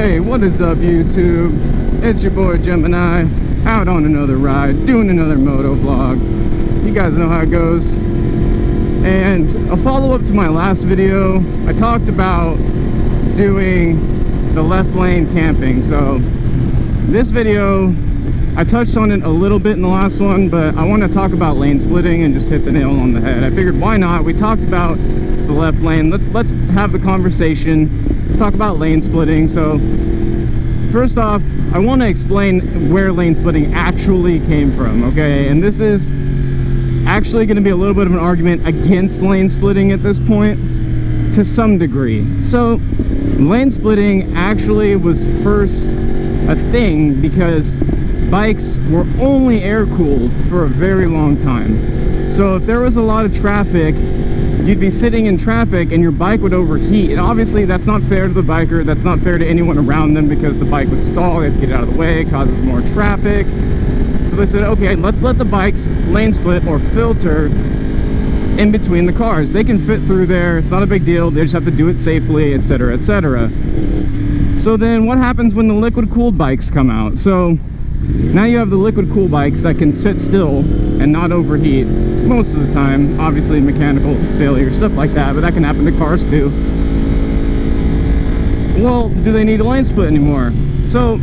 Hey, what is up, YouTube? It's your boy Gemini, out on another ride, doing another moto vlog. You guys know how it goes. And a follow-up to my last video, I talked about doing the left lane camping. So this video, I touched on it a little bit in the last one, but I want to talk about lane splitting and just hit the nail on the head. I figured, why not? We talked about the left lane. Let's have the conversation. Let's talk about lane splitting. So first off, I want to explain where lane splitting actually came from, okay? And this is actually going to be a little bit of an argument against lane splitting at this point, to some degree. So lane splitting actually was first a thing because bikes were only air-cooled for a very long time. So if there was a lot of traffic, you'd be sitting in traffic and your bike would overheat. And obviously that's not fair to the biker, that's not fair to anyone around them, because the bike would stall, they'd get out of the way, it causes more traffic. So they said, okay, let's let the bikes lane split or filter in between the cars. They can fit through there, it's not a big deal, they just have to do it safely, etc., etc. So then what happens when the liquid cooled bikes come out? So now you have the liquid cool bikes that can sit still and not overheat most of the time. Obviously mechanical failure, stuff like that, but that can happen to cars too. Well, do they need a lane split anymore? So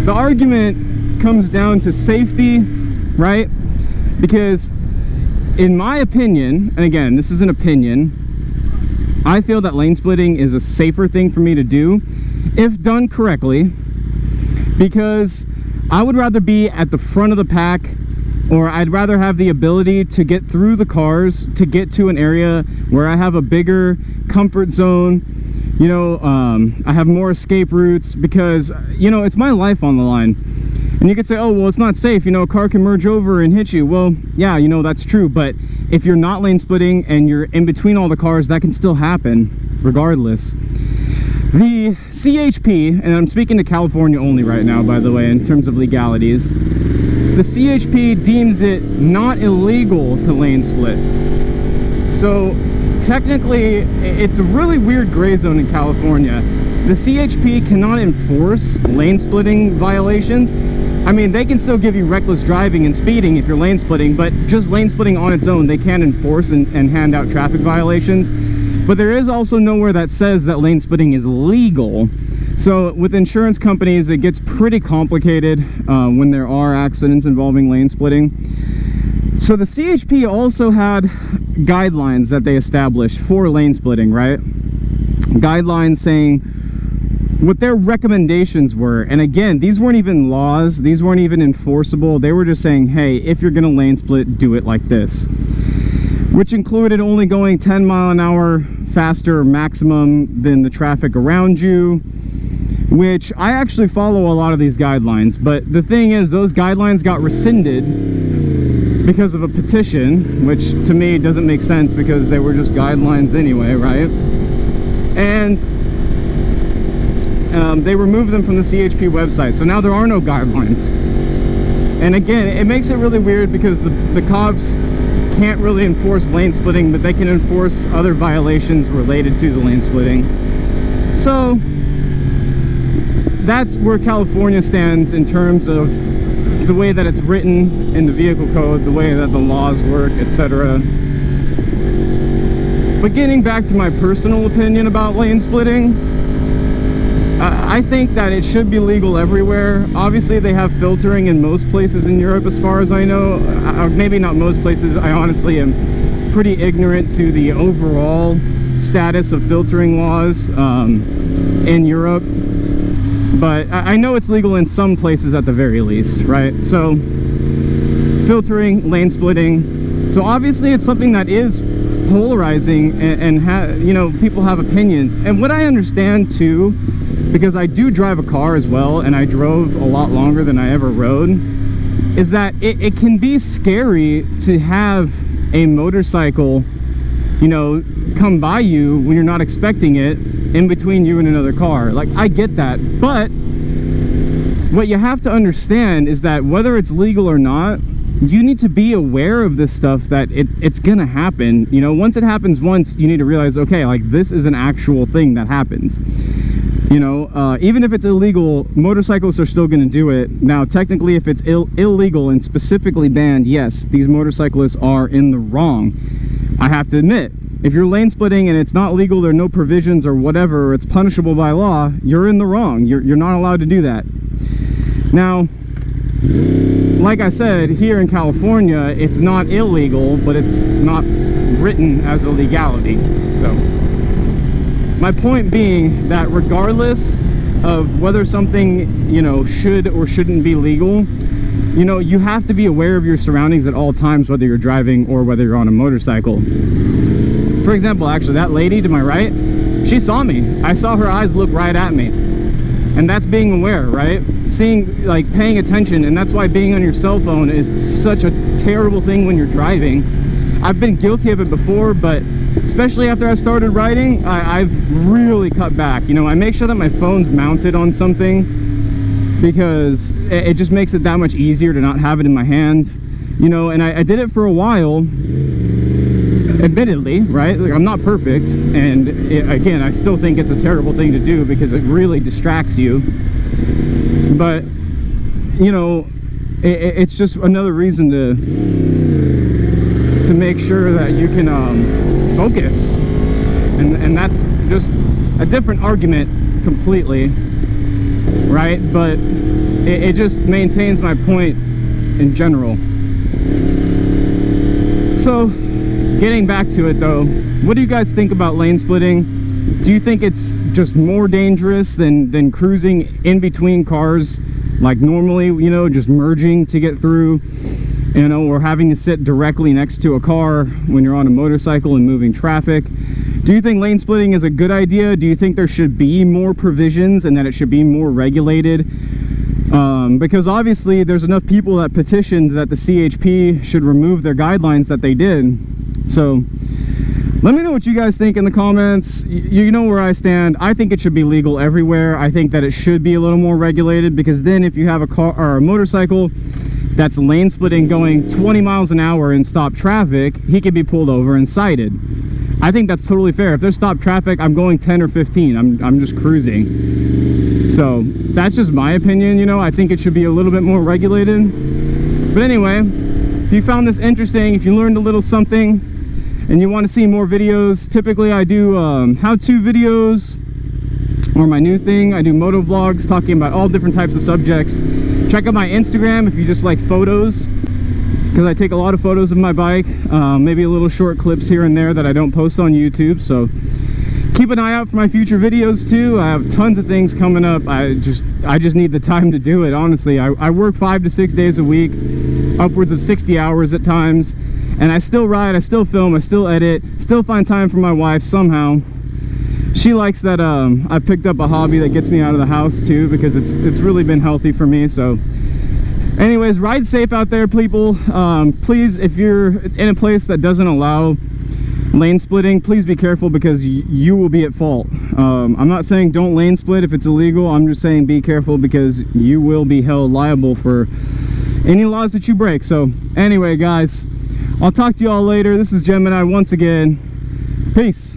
the argument comes down to safety, right? Because in my opinion, and again, this is an opinion, I feel that lane splitting is a safer thing for me to do if done correctly, because I would rather be at the front of the pack, or I'd rather have the ability to get through the cars to get to an area where I have a bigger comfort zone. You know, I have more escape routes, because, you know, it's my life on the line. And you could say, oh, well, it's not safe, you know, a car can merge over and hit you. Well, yeah, you know, that's true, but if you're not lane splitting and you're in between all the cars, that can still happen regardless. The CHP, and I'm speaking to California only right now, by the way, in terms of legalities, the CHP deems it not illegal to lane split. So technically, it's a really weird gray zone in California. The CHP cannot enforce lane splitting violations. I mean, they can still give you reckless driving and speeding if you're lane splitting, but just lane splitting on its own, they can't enforce and hand out traffic violations. But there is also nowhere that says that lane splitting is legal. So with insurance companies, it gets pretty complicated when there are accidents involving lane splitting. So the CHP also had guidelines that they established for lane splitting, right? Guidelines saying what their recommendations were. And again, these weren't even laws, these weren't even enforceable. They were just saying, hey, if you're gonna lane split, do it like this. Which included only going 10 mile an hour faster maximum than the traffic around you, which I actually follow a lot of these guidelines. But the thing is, those guidelines got rescinded because of a petition, which to me doesn't make sense because they were just guidelines anyway, right? And they removed them from the CHP website, so now there are no guidelines. And again, it makes it really weird because the cops can't really enforce lane splitting, but they can enforce other violations related to the lane splitting. So that's where California stands in terms of the way that it's written in the vehicle code, the way that the laws work, etc. But getting back to my personal opinion about lane splitting, I think that it should be legal everywhere. Obviously they have filtering in most places in Europe as far as I know. Maybe not most places. I honestly am pretty ignorant to the overall status of filtering laws in Europe. But I know it's legal in some places at the very least, right? So filtering, lane splitting. So obviously it's something that is polarizing, and you know, people have opinions. And what I understand too, because I do drive a car as well, and I drove a lot longer than I ever rode, is that it can be scary to have a motorcycle, you know, come by you when you're not expecting it, in between you and another car. Like, I get that, but what you have to understand is that whether it's legal or not, you need to be aware of this stuff, that it's gonna happen. You know, once it happens once, you need to realize, okay, like, this is an actual thing that happens. You know, even if it's illegal, motorcyclists are still going to do it. Now, technically, if it's illegal and specifically banned, yes, these motorcyclists are in the wrong. I have to admit, if you're lane splitting and it's not legal, there are no provisions or whatever, it's punishable by law, you're in the wrong. You're not allowed to do that. Now, like I said, here in California, it's not illegal, but it's not written as a legality. So my point being that regardless of whether something, you know, should or shouldn't be legal, you know, you have to be aware of your surroundings at all times, whether you're driving or whether you're on a motorcycle. For example, actually, that lady to my right, she saw me. I saw her eyes look right at me. And that's being aware, right? Seeing, like, paying attention. And that's why being on your cell phone is such a terrible thing when you're driving. I've been guilty of it before, but especially after I started riding, I've really cut back. You know, I make sure that my phone's mounted on something because it just makes it that much easier to not have it in my hand. You know, and I did it for a while, admittedly, right? Like, I'm not perfect, and again, I still think it's a terrible thing to do because it really distracts you. But, you know, it's just another reason to make sure that you can focus, and that's just a different argument completely, right? But it just maintains my point in general. So getting back to it though, what do you guys think about lane splitting? Do you think it's just more dangerous than cruising in between cars like normally, you know, just merging to get through, you know, or having to sit directly next to a car when you're on a motorcycle and moving traffic? Do you think lane splitting is a good idea? Do you think there should be more provisions and that it should be more regulated? Because obviously there's enough people that petitioned that the CHP should remove their guidelines that they did. So let me know what you guys think in the comments. You know where I stand. I think it should be legal everywhere. I think that it should be a little more regulated, because then if you have a car or a motorcycle that's lane splitting going 20 miles an hour in stop traffic, he could be pulled over and cited. I think that's totally fair. If there's stop traffic, I'm going 10 or 15. I'm just cruising. So that's just my opinion, you know. I think it should be a little bit more regulated. But anyway, if you found this interesting, if you learned a little something and you want to see more videos, typically I do how-to videos, or my new thing, I do motovlogs talking about all different types of subjects. Check out my Instagram if you just like photos, because I take a lot of photos of my bike, maybe a little short clips here and there that I don't post on YouTube. So keep an eye out for my future videos too. I have tons of things coming up. I just need the time to do it, honestly. I work 5 to 6 days a week, upwards of 60 hours at times, and I still ride, I still film, I still edit, still find time for my wife somehow. She likes that I picked up a hobby that gets me out of the house too, because it's really been healthy for me. So anyways, ride safe out there, people. Please, if you're in a place that doesn't allow lane splitting, please be careful, because you will be at fault. I'm not saying don't lane split if it's illegal. I'm just saying be careful, because you will be held liable for any laws that you break. So anyway, guys, I'll talk to you all later. This is Gemini once again. Peace.